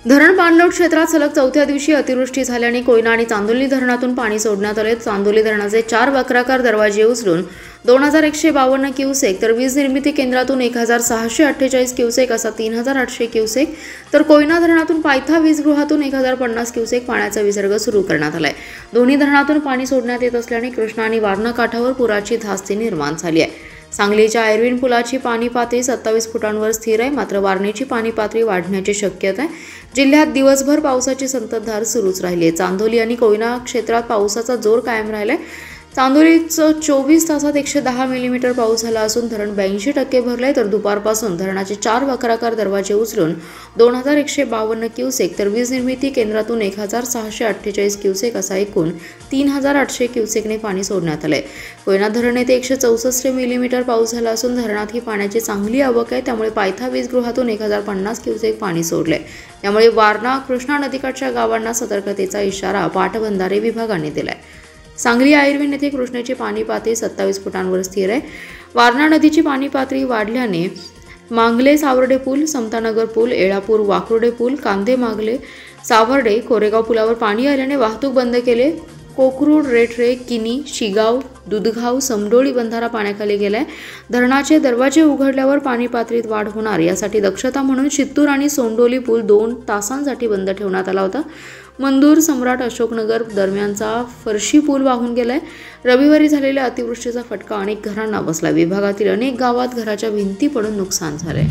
धरण पाणलोट क्षेत्रात सलग चौथ्या दिवशी अतिवृष्टी झाल्याने कोयना आणि चांदोली धरणातून पाणी सोडण्यात आले। चांदोली धरणाचे 4 वक्राकार दरवाजे उचलून 2152 क्युसेक, तर वीज निर्मिती केंद्रातून 1648 क्युसेक असा 3800 क्युसेक, तर कोयना धरणातून पायथा वीजगृहातून 1050 क्युसेक पाण्याचा विसर्ग सुरू करण्यात आलाय। दोन्ही धरणातून पाणी सोडण्यात येत असल्याने कृष्णा आणि वारणा काठावर पुराची धास्ती निर्माण झाली आहे। सांगलीच्या आयर्विन पुलाची पाणी पातळी 27 फुटांवर स्थिर आहे, मात्र वारणेची पाणी पातळी वाढण्याची शक्यता आहे। जिल्ह्यात दिवसभर पावसाची संततधार सुरूच राहिली आहे। चांदोली आणि कोयना क्षेत्रात पावसाचा जोर कायम राहिलाय। चांदोलीत 24 तासात 110 मिलीमीटर पाऊस झाला असून धरण 82% भरले, तर दुपारपासून धरणाचे 4 वक्राकार दरवाजे उचलून 2152 क्युसेक, तर वीज निर्मिती केंद्रातून 1648 क्युसेक असा एकूण 3800 क्युसेकने पाणी सोडण्यात आले। कोयना धरण येथे 164 मिलीमीटर पाऊस झाला असून धरणात ही पाण्याची चांगली आवक आहे, त्यामुळे पायथा वीजगृहातून 1050 क्युसेक पाणी सोडले। त्यामुळे वारणा कृष्णा नदीकाठच्या गावांना सतर्कतेचा इशारा पाटबंधारे विभागाने दिलाय। सांगली आयर्विन येथे कृष्णेची पाणी पातळी 27 फुटांवर स्थिर आहे। वारणा नदीची पाणी पातळी वाढल्याने मांगले सावर्डे पूल, समतानगर पूल, एळापूर वाकुर्डे पूल, कांदे मागले सावर्डे कोरेगाव पुलावर पाणी आल्याने वाहतूक बंद केले। कोकरूड, रेठरे, किनी, शिगाव, दुधगाव, समडोळी बंधारा पाण्याखाली गेलाय। धरणाचे दरवाजे उघडल्यावर पाणी पातळीत वाढ होणार यासाठी दक्षता म्हणून चित्तूर आणि सोंडोली पूल 2 तासांसाठी बंद ठेवण्यात आला होता। मंदूर, सम्राट, अशोकनगर दरम्यानचा फरशी पूल वाहून गेलाय। रविवारी झालेल्या अतिवृष्टीचा फटका अनेक घरांना बसला। विभागातील अनेक गावात घराच्या भिंती पडून नुकसान झाले।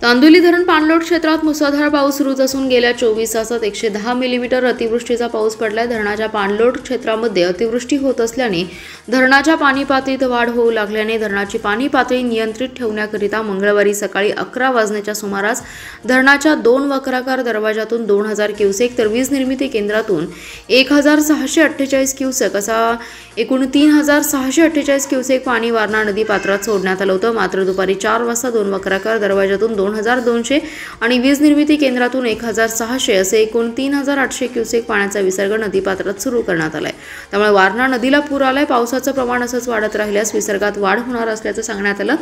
चांदोली धरण पाणलोट क्षेत्रात मुसळधार पाऊस सुरूच असून गेल्या 24 तासात 110 मिलीमीटर अतिवृष्टीचा पाऊस पडलाय। धरणाच्या पाणलोट क्षेत्रामध्ये अतिवृष्टी होत असल्याने धरणाच्या पाणी पातळीत वाढ होऊ लागल्याने धरणाची पाणी पातळी नियंत्रित ठेवण्याकरिता मंगळवारी सकाळी 11 वाजण्याच्या सुमारास धरणाच्या 2 वक्राकार दरवाजातून 2000 क्युसेक, तर वीज निर्मिती केंद्रातून 1648 क्युसेक असा एकूण 3648 क्युसेक पाणी वारणा नदी पात्रात सोडण्यात आलं होतं। मात्र दुपारी 4 वाजता 2 वक्राकार दरवाजातून 2200 आणि वीज निर्मिती केंद्रातून 1600 असे एकूण 3800 क्युसेक पाण्याचा विसर्ग नदीपात्रात सुरू करण्यात आलाय। त्यामुळे वारणा नदीला पूर आलाय। पावसाचं प्रमाण असंच वाढत राहिल्यास विसर्गात वाढ होणार असल्याचं सांगण्यात आलं।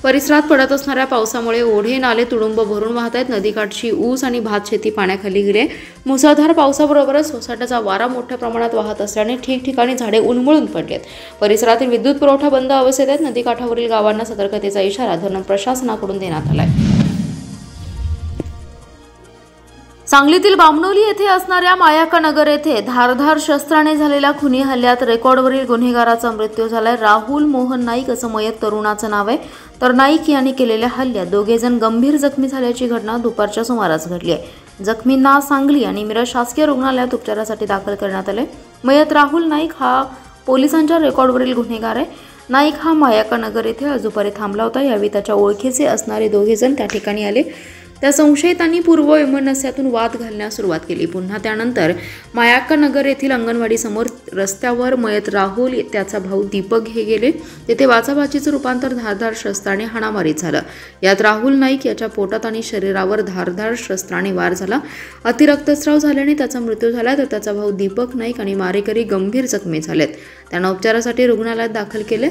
परिसरात पडत असणाऱ्या पावसामुळे ओढे नाले तुडुंब भरून वाहत आहेत। नदीकाठची ऊस आणि भात शेती पाण्याखाली गेली। मुसळधार पावसाबरोबरच सोसाट्याचा वारा मोठ्या प्रमाणात वाहत असल्याने ठिकठिकाणी झाडे उन्मळून पडलेत। परिसरातील विद्युत पुरवठा बंद अवस्थेत आहे। नदीकाठावरील गावांना सतर्कतेचा इशारा धरण प्रशासनाकडून देण्यात आलाय। सांगलीतील बामणोली येथे असणाऱ्या मायाका नगर येथे धारधार शस्त्राने झालेल्या खुनी हल्ल्यात रेकॉर्डवरील गुन्हेगाराचा मृत्यू झालाय। राहुल मोहन नाईक असं मयत तरुणाचं नाव आहे, तर नाईक यांनी केलेल्या हल्ल्यात 2 जण गंभीर जखमी झाल्याची घटना दुपारच्या सुमारास घडली आहे। जखमींना सांगली आणि मिरज शासकीय रुग्णालयात उपचारासाठी दाखल करण्यात आले। मयत राहुल नाईक हा पोलिसांच्या रेकॉर्डवरील गुन्हेगार आहे। नाईक हा मायाका नगर येथे आज दुपारी थांबला होता। यावेळी त्याच्या ओळखीचे असणारे 2 जण त्या ठिकाणी आले। त्या संशयितांनी पूर्ववैमनस्यातून वाद घालण्यास सुरुवात केली। पुन्हा त्यानंतर मायाका नगर येथील अंगणवाडी समोर रस्त्यावर मयत राहुल त्याचा भाऊ दीपक हे गेले। तेथे वाचाबाचीचं रूपांतर धारधार शस्त्राने हाणामारीत झालं। यात राहुल नाईक याच्या पोटात आणि शरीरावर धारधार शस्त्राने वार झाला। अतिरक्तस्राव झाल्याने त्याचा मृत्यू झाला, तर त्याचा भाऊ दीपक नाईक आणि मारेकरी गंभीर जखमी झालेत। त्यांना उपचारासाठी रुग्णालयात दाखल केले।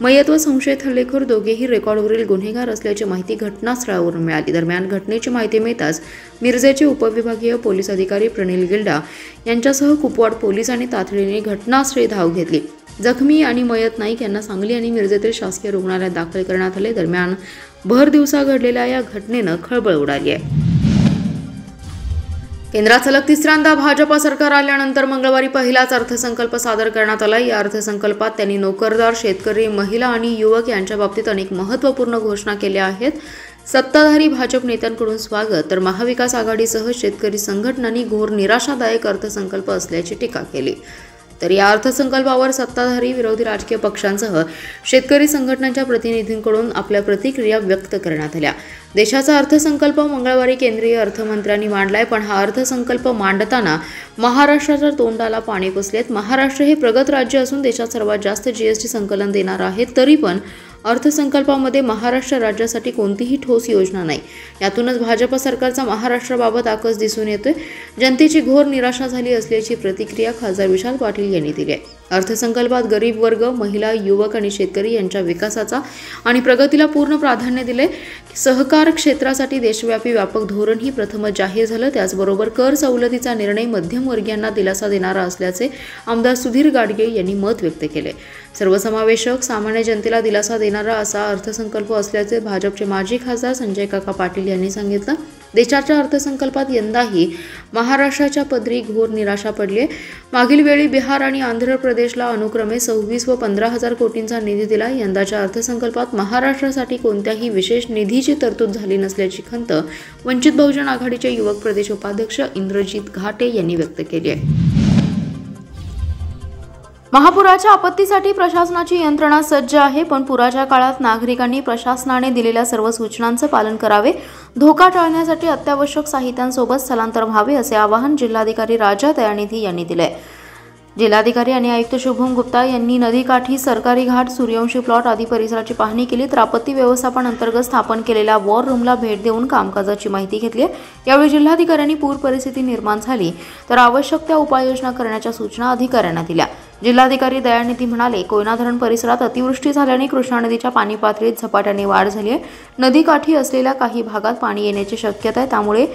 मयत व संशयित हल्लेखोर दोघेही रेकॉर्डवरील गुन्हेगार असल्याची माहिती घटनास्थळावरून मिळाली। दरम्यान घटनेची माहिती मिळताच मिरजेचे उपविभागीय पोलीस अधिकारी प्रणिल गिल्डा यांच्यासह कुपवाड पोलिसांनी तातडीने घटनास्थळी धाव घेतली। जखमी आणि मयत नाईक यांना सांगली आणि मिरजेतील शासकीय रुग्णालयात दाखल करण्यात आले। दरम्यान भर दिवसा घडलेल्या या घटनेनं खळबळ उडाली आहे। केंद्रात सलग तिसऱ्यांदा भाजपा सरकार आल्यानंतर मंगळवारी पहिलाच अर्थसंकल्प सादर करण्यात आला। या अर्थसंकल्पात त्यांनी नोकरदार, शेतकरी, महिला आणि युवक यांच्या बाबतीत अनेक महत्त्वपूर्ण घोषणा केल्या आहेत। सत्ताधारी भाजप नेत्यांकडून स्वागत, तर महाविकास आघाडीसह शेतकरी संघटनांनी घोर निराशादायक अर्थसंकल्प असल्याची टीका केली। तर या अर्थसंकल्पावर सत्ताधारी, विरोधी राजकीय पक्षांसह शेतकरी संघटनांच्या प्रतिनिधींकडून आपल्या प्रतिक्रिया व्यक्त करण्यात आल्या। देशाचा अर्थसंकल्प मंगळवारी केंद्रीय अर्थमंत्र्यांनी मांडलाय, पण हा अर्थसंकल्प मांडताना महाराष्ट्राच्या तोंडाला पाणी पुसलेत। महाराष्ट्र हे प्रगत राज्य असून देशात सर्वात जास्त जीएसटी संकलन देणार आहे, तरी पण अर्थसंकल्पामध्ये महाराष्ट्र राज्यासाठी कोणतीही ठोस योजना नाही। यातूनच भाजप सरकारचा महाराष्ट्राबाबत आकस दिसून येतोय। जनतेची घोर निराशा झाली असल्याची प्रतिक्रिया खासदार विशाल पाटील यांनी दिली आहे। अर्थसंकल्पात गरीब वर्ग, महिला, युवक आणि शेतकरी यांच्या विकासाचा आणि प्रगतीला पूर्ण प्राधान्य दिले. सहकार क्षेत्रासाठी देशव्यापी व्यापक धोरणही प्रथमच जाहीर झालं. त्याचबरोबर कर सवलतीचा निर्णय मध्यमवर्गीयांना दिलासा देणारा असल्याचे आमदार सुधीर गाडगे यांनी मत व्यक्त केले. सर्वसमावेशक, सामान्य जनतेला दिलासा देणारा असा अर्थसंकल्प असल्याचे भाजपचे माजी खासदार संजय काका पाटील यांनी सांगितलं. देशाच्या अर्थसंकल्पात यंदाही महाराष्ट्राच्या पदरी घोर निराशा पडली आहे. मागील वेळी बिहार आणि आंध्र प्रदेशला अनुक्रमे 26 व 15,000 कोटींचा निधी दिला. यंदाच्या अर्थसंकल्पात महाराष्ट्रासाठी कोणत्याही विशेष निधीची तरतूद झाली नसल्याची खंत वंचित बहुजन आघाडीचे युवक प्रदेश उपाध्यक्ष इंद्रजित घाटे यांनी व्यक्त केली आहे. महापुराच्या आपत्तीसाठी प्रशासनाची यंत्रणा सज्ज आहे, पण पुराच्या काळात नागरिकांनी प्रशासनाने दिलेल्या सर्व सूचनांचे पालन करावे. धोका टाळण्यासाठी अत्यावश्यक साहित्यांसोबत स्थलांतर व्हावे असे आवाहन जिल्हाधिकारी राजा दयानिधी यांनी दिले. जिल्हाधिकारी आणि आयुक्त शुभम गुप्ता यांनी नदीकाठी, सरकारी घाट, सूर्यवंशी प्लॉट आदी परिसराची पाहणी केली. तर आपत्ती व्यवस्थापन अंतर्गत स्थापन केलेल्या वॉर रूमला भेट देऊन कामकाजाची माहिती घेतली. यावेळी जिल्हाधिकाऱ्यांनी पूर परिस्थिती निर्माण झाली तर आवश्यक त्या उपाययोजना करण्याच्या सूचना अधिकाऱ्यांना दिल्या. जिल्हाधिकारी दयानिधी म्हणाले, कोयना धरण परिसरात अतिवृष्टी झाल्याने कृष्णा नदीच्या पाणी पातळीत झपाट्याने वाढ झाली आहे. नदीकाठी असलेल्या काही भागात पाणी येण्याची शक्यता आहे. त्यामुळे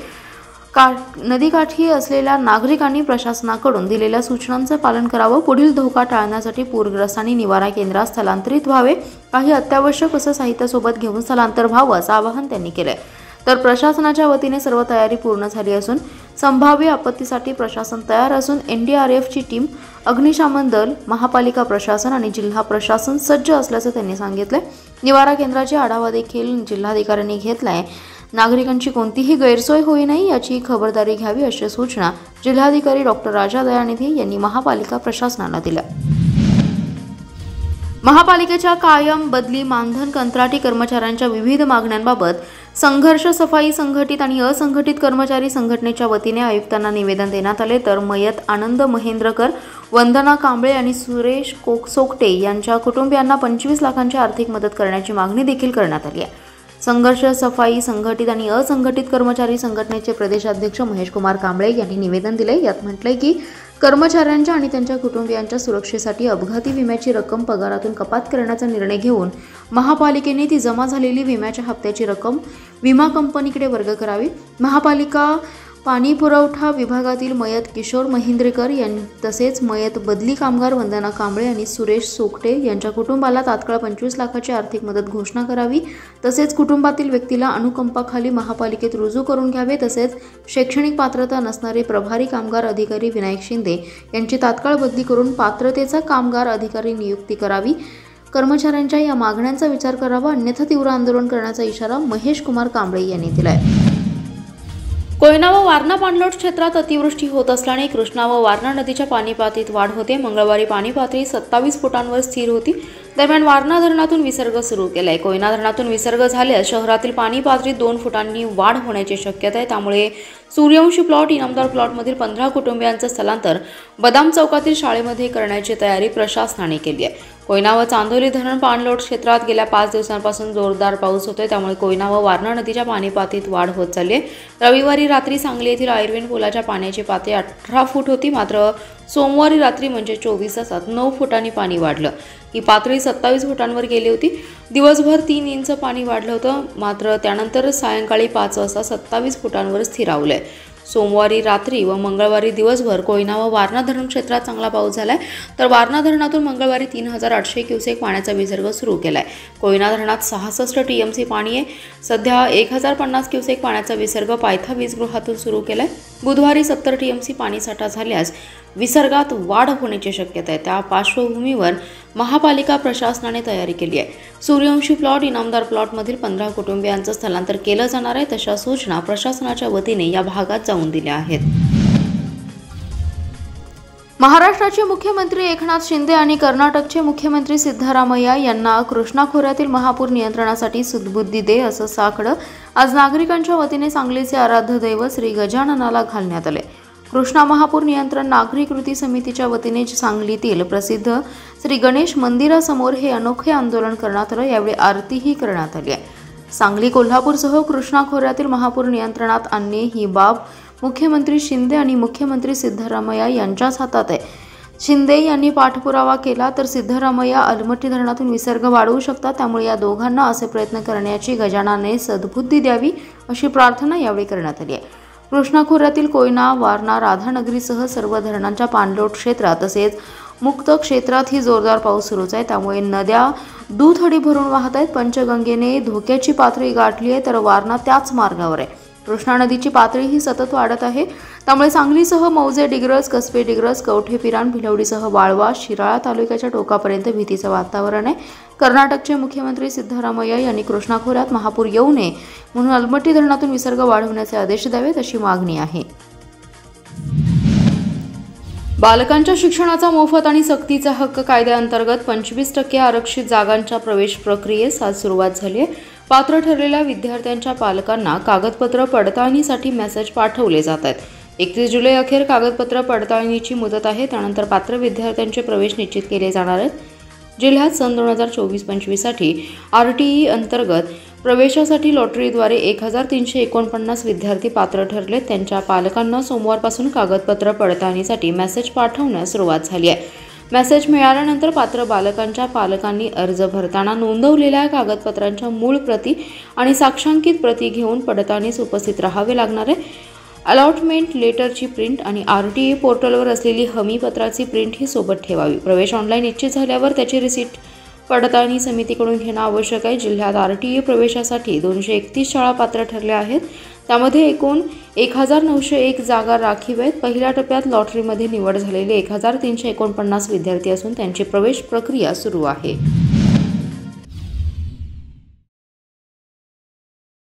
नदीकाठी असलेल्या नागरिकांनी प्रशासनाकडून दिलेल्या सूचनांचे पालन करावं. पुढील धोका टाळण्यासाठी पूरग्रस्तांनी निवारा केंद्रात स्थलांतरित व्हावे. काही अत्यावश्यक असं साहित्य सोबत घेऊन स्थलांतर व्हावं असं आवाहन त्यांनी केलंय. तर प्रशासनाच्या वतीने सर्व तयारी पूर्ण झाली असून संभाव्य आपत्तीसाठी प्रशासन तयार असून NDRFची टीम, अग्निशमन दल, महापालिका प्रशासन आणि जिल्हा प्रशासन सज्ज असल्याचं त्यांनी सांगितलंय. निवारा केंद्राची आढावा देखील जिल्हाधिकाऱ्यांनी घेतलाय. नागरिकांची कोणतीही गैरसोय होई नाही याची खबरदारी घ्यावी अशा सूचना जिल्हाधिकारी डॉक्टर राजा दयानिधी यांनी महापालिका प्रशासनाला दिल्या. महापालिकेच्या कायम, बदली, मानधन, कंत्राटी कर्मचाऱ्यांच्या विविध मागण्यांबाबत संघर्ष सफाई संघटित आणि असंघटित कर्मचारी संघटनेच्या वतीने आयुक्तांना निवेदन देण्यात आले. तर मयत आनंद महेंद्रकर, वंदना कांबळे आणि सुरेश सोकटे यांच्या कुटुंबियांना 25 लाखांची आर्थिक मदत करण्याची मागणी देखील करण्यात आली आहे. संघर्ष सफाई संघटित आणि असंघटित कर्मचारी संघटनेचे प्रदेशाध्यक्ष महेश कुमार कांबळे यांनी निवेदन दिले. यात म्हटलंय की कर्मचाऱ्यांच्या आणि त्यांच्या कुटुंबियांच्या सुरक्षेसाठी अपघाती विम्याची रक्कम पगारातून कपात करण्याचा निर्णय घेऊन महापालिकेने ती जमा झालेली विम्याच्या हप्त्याची रक्कम विमा कंपनीकडे वर्ग करावी. महापालिका पाणी पुरवठा विभागातील मयत किशोर महेंद्रकर तसेच मयत बदली कामगार वंदना कांबळे आणि सुरेश सोकटे यांच्या कुटुंबाला तात्काळ 25 लाखाची आर्थिक मदत घोषणा करावी. तसेच कुटुंबातील व्यक्तीला अनुकंपाखाली महापालिकेत रुजू करून घ्यावे. तसेच शैक्षणिक पात्रता नसणारे प्रभारी कामगार अधिकारी विनायक शिंदे यांची तात्काळ बदली करून पात्रतेचा कामगार अधिकारी नियुक्ती करावी. कर्मचाऱ्यांच्या या मागण्यांचा विचार करावा, अन्यथा तीव्र आंदोलन करण्याचा इशारा महेश कुमार कांबळे यांनी दिलाय. कोयना व वारणा पाणलोट क्षेत्रात अतिवृष्टी होत असल्याने कृष्णा व वारणा नदीच्या पाणी पातळीत वाढ होते. मंगळवारी पाणी पातळी 27 फुटांवर स्थिर होती. दरम्यान वारणा धरणातून विसर्ग सुरू केलाय. कोयना धरणातून विसर्ग झाल्यास शहरातील पाणी पातळीत 2 फुटांनी वाढ होण्याची शक्यता आहे. त्यामुळे सूर्यवंशी प्लॉट, इनामदार प्लॉटमधील 15 कुटुंबियांचं स्थलांतर बदाम चौकातील शाळेमध्ये करण्याची तयारी प्रशासनाने केली आहे. कोयना व चांदोली धरण पाणलोट क्षेत्रात गेल्या 5 दिवसांपासून जोरदार पाऊस होतोय. त्यामुळे कोयना व वारणा नदीच्या पाणी पातळीत वाढ होत चालली आहे. रविवारी रात्री सांगली येथील आयर्विन पुलाच्या पाण्याची पातळी 18 फूट होती. मात्र सोमवारी रात्री म्हणजे 24 तासात 9 फुटांनी पाणी वाढलं. ही पातळी 27 फुटांवर गेली होती. दिवसभर 3 इंच पाणी वाढलं होतं. मात्र त्यानंतर सायंकाळी 5 वाजता 27 फुटांवर स्थिरावलंय. सोमवारी रात्री व मंगळवारी दिवसभर कोयना व वारणा धरण क्षेत्रात चांगला पाऊस झालाय. तर वारणा धरणातून मंगळवारी 3800 क्युसेक पाण्याचा विसर्ग सुरू केलाय. कोयना धरणात 66 TMC पाणी आहे. सध्या 1050 क्युसेक पाण्याचा विसर्ग पायथा वीजगृहातून सुरू केलाय. बुधवारी 70 TMC पाणीसाठा झाल्यास विसर्गात वाढ होण्याची शक्यता आहे. त्या पार्श्वभूमीवर महापालिका प्रशासनाने तयारी केली आहे. सूर्यवंशी प्लॉट, इनामदार प्लॉटमधील 15 कुटुंबियांचं स्थलांतर केलं जाणार आहे. तशा सूचना प्रशासनाच्या वतीने या भागात जाऊन दिल्या आहेत. महाराष्ट्राचे मुख्यमंत्री एकनाथ शिंदे आणि कर्नाटकचे मुख्यमंत्री सिद्धरामय्या यांना कृष्णा खोऱ्यातील महापूर नियंत्रणासाठी सद्बुद्धी दे असं साकडं आज नागरिकांच्या वतीने सांगलीचे आराध्य दैवत श्री गजाननाला घालण्यात आले. कृष्णा महापूर नियंत्रण नागरी कृती समितीच्या वतीने सांगलीतील प्रसिद्ध श्री गणेश मंदिरासमोर हे अनोखे आंदोलन करण्यात आलं. यावेळी आरतीही करण्यात आली आहे. सांगली, कोल्हापूरसह कृष्णा खोऱ्यातील महापूर नियंत्रणात आणणे ही बाब मुख्यमंत्री शिंदे आणि मुख्यमंत्री सिद्धरामय्या यांच्याच हातात आहे. शिंदे यांनी पाठपुरावा केला तर सिद्धरामय्या अलमट्टी धरणातून विसर्ग वाढवू शकतात, त्यामुळे या दोघांना असे प्रयत्न करण्याची गजाननाने सद्बुद्धी द्यावी अशी प्रार्थना यावेळी करण्यात आली आहे. कृष्णा खोऱ्यातील कोयना, वारणा, राधानगरीसह सर्व धरणांच्या पाणलोट क्षेत्रात तसेच मुक्त क्षेत्रातही जोरदार पाऊस सुरूच आहे, त्यामुळे नद्या दुथडी भरून वाहत आहेत. पंचगंगेने धोक्याची पातळी गाठली आहे तर वारणा त्याच मार्गावर आहे. कृष्णा नदीची पातळी ही सतत वाढत आहे, त्यामुळे सांगलीसह मौजे, डिग्रस, कसबे डिग्रस, कवठे पिरान, भिलवडीसह वाळवा, शिराळा तालुक्याच्या टोकापर्यंत भीतीचं वातावरण आहे. कर्नाटकचे मुख्यमंत्री सिद्धरामय्या यांनी कृष्णा खोऱ्यात महापूर येऊ नये म्हणून अलमट्टी धरणातून विसर्ग वाढवण्याचे आदेश द्यावेत अशी मागणी आहे. बालकांच्या शिक्षणाचा मोफत आणि सक्तीचा हक्क कायद्याअंतर्गत 25% आरक्षित जागांच्या प्रवेश प्रक्रियेस आज सुरुवात झाली आहे. पात्र ठरलेल्या विद्यार्थ्यांच्या पालकांना कागदपत्र पडताळणीसाठी मेसेज पाठवले जात आहेत. 31 जुलै अखेर कागदपत्र पडताळणीची मुदत आहे. त्यानंतर पात्र विद्यार्थ्यांचे प्रवेश निश्चित केले जाणार आहेत. जिल्ह्यात सन 2024-25 साठी RTE अंतर्गत प्रवेशासाठी लॉटरीद्वारे 1349 विद्यार्थी पात्र ठरले. त्यांच्या पालकांना सोमवारपासून कागदपत्र पडताळणीसाठी मेसेज पाठवण्यास सुरुवात झाली आहे. मेसेज मिळाल्यानंतर पात्र बालकांच्या पालकांनी अर्ज भरताना नोंदवलेल्या कागदपत्रांच्या मूळ प्रती आणि साक्षांकित प्रती घेऊन पडताळणीस उपस्थित राहावे लागणार आहे. अलॉटमेंट लेटरची प्रिंट आणि RTE पोर्टलवर असलेली हमीपत्राची प्रिंट ही सोबत ठेवावी. प्रवेश ऑनलाईन निश्चित झाल्यावर त्याची रिसीट पडताळणी समितीकडून घेणं आवश्यक आहे. जिल्ह्यात RTE प्रवेशासाठी 231 शाळा पात्र ठरल्या आहेत. त्यामध्ये एकूण 1901 जागा राखीव आहेत. पहिल्या टप्प्यात लॉटरीमध्ये निवड झालेले 1349 विद्यार्थी असून त्यांची प्रवेश प्रक्रिया सुरू आहे.